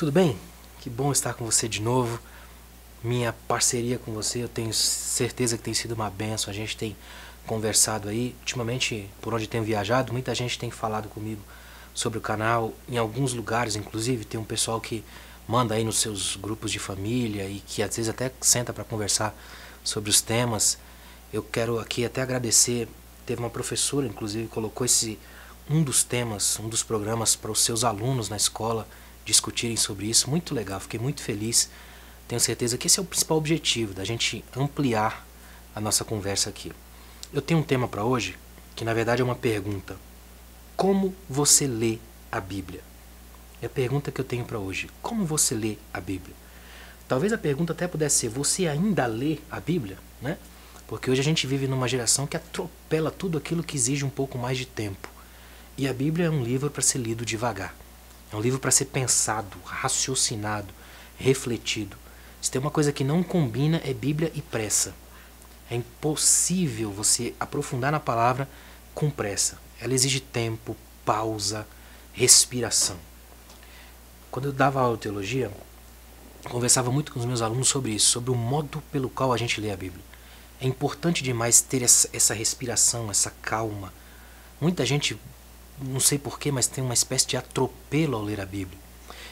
Tudo bem? Que bom estar com você de novo. Minha parceria com você, eu tenho certeza que tem sido uma bênção. A gente tem conversado aí. Ultimamente, por onde tenho viajado, muita gente tem falado comigo sobre o canal. Em alguns lugares, inclusive, tem um pessoal que manda aí nos seus grupos de família e que às vezes até senta para conversar sobre os temas. Eu quero aqui até agradecer. Teve uma professora, inclusive, que colocou um dos temas, um dos programas para os seus alunos na escola discutirem sobre isso. Muito legal, fiquei muito feliz. Tenho certeza que esse é o principal objetivo, da gente ampliar a nossa conversa aqui. Eu tenho um tema para hoje, que na verdade é uma pergunta. Como você lê a Bíblia? É a pergunta que eu tenho para hoje. Como você lê a Bíblia? Talvez a pergunta até pudesse ser, você ainda lê a Bíblia? Né? Porque hoje a gente vive numa geração que atropela tudo aquilo que exige um pouco mais de tempo. E a Bíblia é um livro para ser lido devagar. É um livro para ser pensado, raciocinado, refletido. Se tem uma coisa que não combina é Bíblia e pressa. É impossível você aprofundar na palavra com pressa. Ela exige tempo, pausa, respiração. Quando eu dava aula de teologia, eu conversava muito com os meus alunos sobre isso, sobre o modo pelo qual a gente lê a Bíblia. É importante demais ter essa respiração, essa calma. Muita gente, não sei porquê, mas tem uma espécie de atropelo ao ler a Bíblia.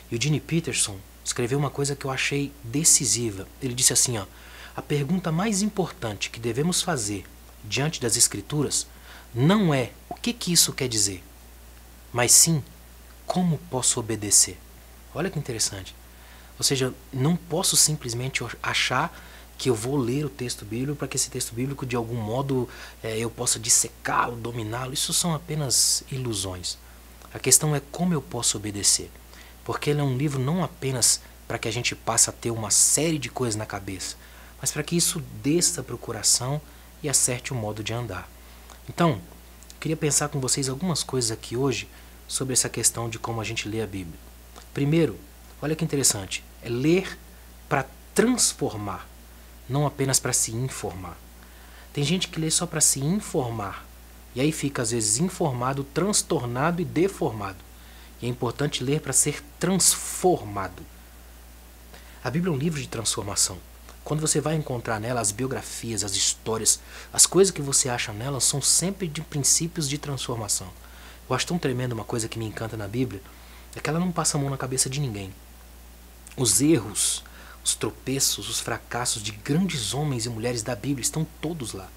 E o Gene Peterson escreveu uma coisa que eu achei decisiva. Ele disse assim, a pergunta mais importante que devemos fazer diante das Escrituras não é o que isso quer dizer, mas sim como posso obedecer. Olha que interessante. Ou seja, não posso simplesmente achar que eu vou ler o texto bíblico para que esse texto bíblico de algum modo eu possa dissecá-lo, dominá-lo. Isso são apenas ilusões. A questão é como eu posso obedecer. Porque ele é um livro não apenas para que a gente passe a ter uma série de coisas na cabeça, mas para que isso desça para o coração e acerte o modo de andar. Então, eu queria pensar com vocês algumas coisas aqui hoje sobre essa questão de como a gente lê a Bíblia. Primeiro, olha que interessante, é ler para transformar, não apenas para se informar. Tem gente que lê só para se informar, e aí fica às vezes informado, transtornado e deformado. E é importante ler para ser transformado. A Bíblia é um livro de transformação. Quando você vai encontrar nela as biografias, as histórias, as coisas que você acha nela são sempre de princípios de transformação. Eu acho tão tremendo uma coisa que me encanta na Bíblia, é que ela não passa a mão na cabeça de ninguém. Os erros, os tropeços, os fracassos de grandes homens e mulheres da Bíblia estão todos lá.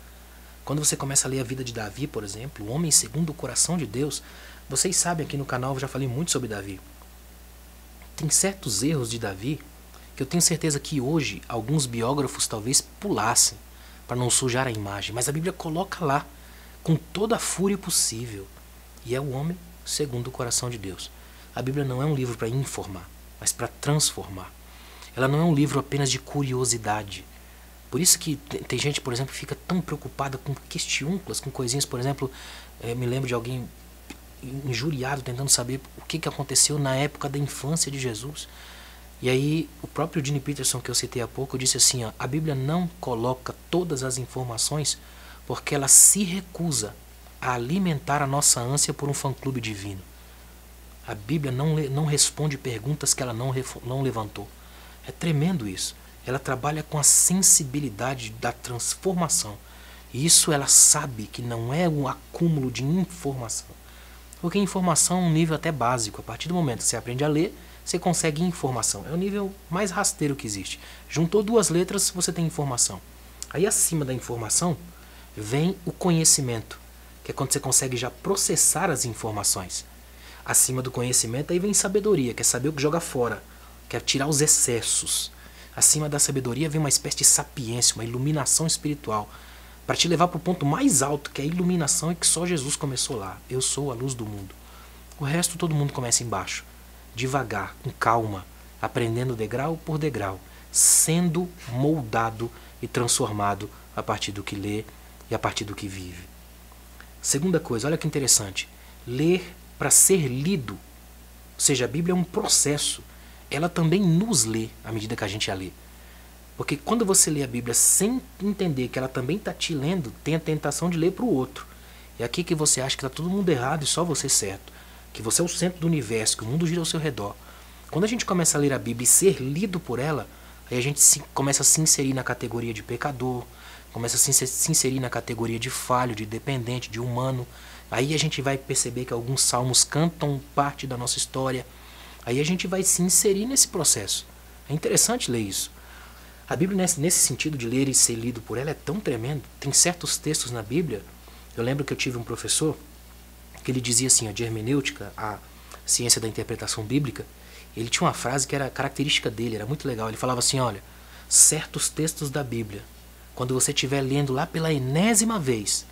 Quando você começa a ler a vida de Davi, por exemplo, o homem segundo o coração de Deus, vocês sabem, aqui no canal eu já falei muito sobre Davi. Tem certos erros de Davi que eu tenho certeza que hoje alguns biógrafos talvez pulassem para não sujar a imagem, mas a Bíblia coloca lá com toda a fúria possível. E é o homem segundo o coração de Deus. A Bíblia não é um livro para informar, mas para transformar. Ela não é um livro apenas de curiosidade. Por isso que tem gente, por exemplo, que fica tão preocupada com questiúnculas, com coisinhas, por exemplo, me lembro de alguém injuriado tentando saber o que aconteceu na época da infância de Jesus. E aí o próprio Gene Peterson, que eu citei há pouco, disse assim, a Bíblia não coloca todas as informações porque ela se recusa a alimentar a nossa ânsia por um fã-clube divino. A Bíblia não responde perguntas que ela não levantou. É tremendo isso. Ela trabalha com a sensibilidade da transformação. E isso ela sabe que não é um acúmulo de informação. Porque informação é um nível até básico. A partir do momento que você aprende a ler, você consegue informação. É o nível mais rasteiro que existe. Juntou duas letras, você tem informação. Aí acima da informação vem o conhecimento, que é quando você consegue já processar as informações. Acima do conhecimento aí vem sabedoria, que é saber o que joga fora, que é tirar os excessos. Acima da sabedoria vem uma espécie de sapiência, uma iluminação espiritual, para te levar para o ponto mais alto, que é a iluminação, e que só Jesus começou lá. Eu sou a luz do mundo. O resto todo mundo começa embaixo, devagar, com calma, aprendendo degrau por degrau, sendo moldado e transformado a partir do que lê e a partir do que vive. Segunda coisa, olha que interessante, ler para ser lido. Ou seja, a Bíblia é um processo. Ela também nos lê à medida que a gente a lê. Porque quando você lê a Bíblia sem entender que ela também está te lendo, tem a tentação de ler para o outro. É aqui que você acha que está todo mundo errado e só você certo. Que você é o centro do universo, que o mundo gira ao seu redor. Quando a gente começa a ler a Bíblia e ser lido por ela, aí a gente começa a se inserir na categoria de pecador, começa a se inserir na categoria de falho, de dependente, de humano. Aí a gente vai perceber que alguns salmos cantam parte da nossa história. Aí a gente vai se inserir nesse processo. É interessante ler isso. A Bíblia, nesse sentido de ler e ser lido por ela, é tão tremendo. Tem certos textos na Bíblia. Eu lembro que eu tive um professor que ele dizia assim, a de hermenêutica, a ciência da interpretação bíblica. Ele tinha uma frase que era característica dele, era muito legal. Ele falava assim, olha, certos textos da Bíblia, quando você estiver lendo lá pela enésima vez,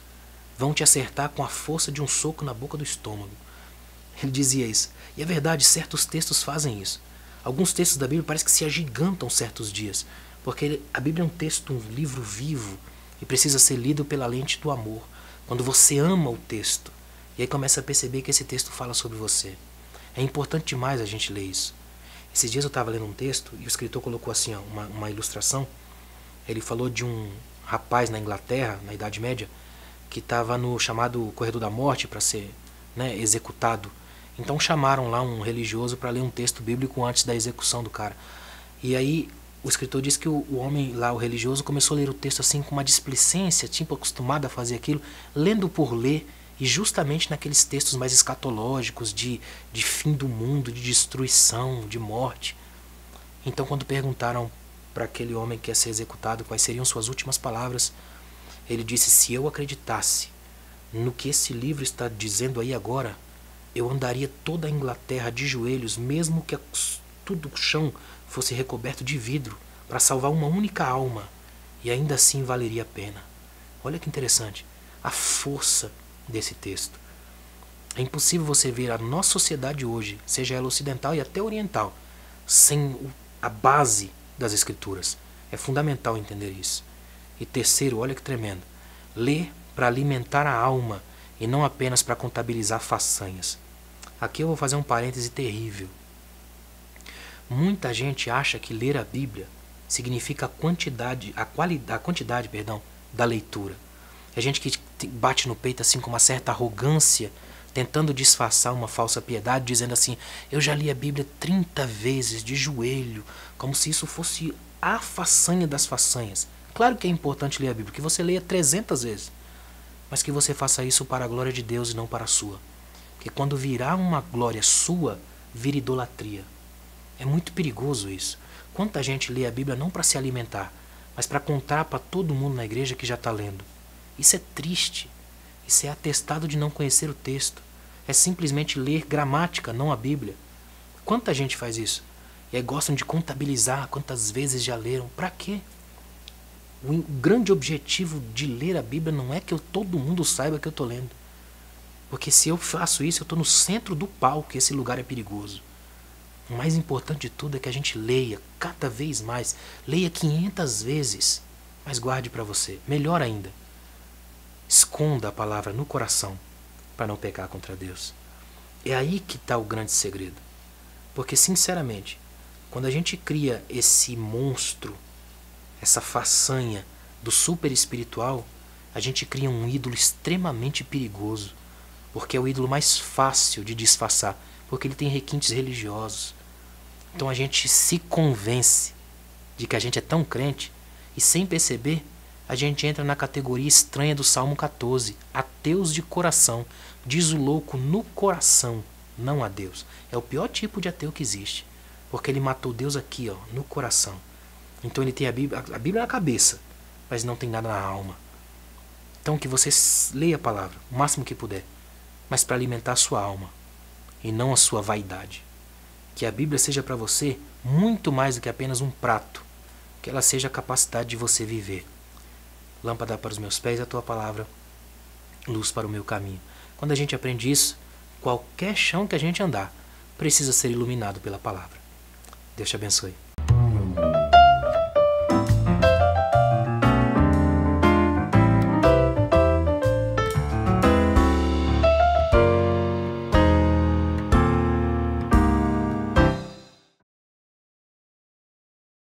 vão te acertar com a força de um soco na boca do estômago. Ele dizia isso. E é verdade, certos textos fazem isso. Alguns textos da Bíblia parece que se agigantam certos dias, porque a Bíblia é um texto, um livro vivo, e precisa ser lido pela lente do amor. Quando você ama o texto, e aí começa a perceber que esse texto fala sobre você. É importante demais a gente ler isso. Esses dias eu estava lendo um texto e o escritor colocou assim, ó, uma ilustração. Ele falou de um rapaz na Inglaterra, na Idade Média, que estava no chamado Corredor da Morte para ser, né, executado. Então chamaram lá um religioso para ler um texto bíblico antes da execução do cara. E aí o escritor disse que o homem lá, o religioso, começou a ler o texto assim com uma displicência, tipo acostumado a fazer aquilo, lendo por ler, e justamente naqueles textos mais escatológicos, de fim do mundo, de destruição, de morte. Então quando perguntaram para aquele homem que ia ser executado quais seriam suas últimas palavras, ele disse, se eu acreditasse no que esse livro está dizendo aí agora, eu andaria toda a Inglaterra de joelhos, mesmo que tudo o chão fosse recoberto de vidro, para salvar uma única alma, e ainda assim valeria a pena. Olha que interessante, a força desse texto. É impossível você ver a nossa sociedade hoje, seja ela ocidental e até oriental, sem a base das Escrituras. É fundamental entender isso. E terceiro, olha que tremendo, ler para alimentar a alma e não apenas para contabilizar façanhas. Aqui eu vou fazer um parêntese terrível. Muita gente acha que ler a Bíblia significa a quantidade da leitura. É gente que bate no peito assim com uma certa arrogância, tentando disfarçar uma falsa piedade, dizendo assim, eu já li a Bíblia 30 vezes de joelho, como se isso fosse a façanha das façanhas. Claro que é importante ler a Bíblia, que você leia 300 vezes, mas que você faça isso para a glória de Deus e não para a sua. Porque quando virar uma glória sua, vira idolatria. É muito perigoso isso. Quanta gente lê a Bíblia não para se alimentar, mas para contar para todo mundo na igreja que já está lendo. Isso é triste. Isso é atestado de não conhecer o texto. É simplesmente ler gramática, não a Bíblia. Quanta gente faz isso? E aí gostam de contabilizar quantas vezes já leram. Para quê? O grande objetivo de ler a Bíblia não é que todo mundo saiba que eu estou lendo. Porque se eu faço isso, eu estou no centro do palco, e esse lugar é perigoso. O mais importante de tudo é que a gente leia cada vez mais. Leia 500 vezes, mas guarde para você. Melhor ainda, esconda a palavra no coração para não pecar contra Deus. É aí que está o grande segredo. Porque, sinceramente, quando a gente cria esse monstro, essa façanha do super espiritual, a gente cria um ídolo extremamente perigoso. Porque é o ídolo mais fácil de disfarçar, porque ele tem requintes religiosos. Então a gente se convence de que a gente é tão crente e, sem perceber, a gente entra na categoria estranha do Salmo 14, ateus de coração. Diz o louco, no coração, não a Deus. É o pior tipo de ateu que existe, porque ele matou Deus aqui, ó, no coração. Então ele tem a Bíblia na cabeça, mas não tem nada na alma. Então que você leia a palavra o máximo que puder, mas para alimentar a sua alma e não a sua vaidade. Que a Bíblia seja para você muito mais do que apenas um prato, que ela seja a capacidade de você viver. Lâmpada para os meus pés, a tua palavra, luz para o meu caminho. Quando a gente aprende isso, qualquer chão que a gente andar precisa ser iluminado pela palavra. Deus te abençoe.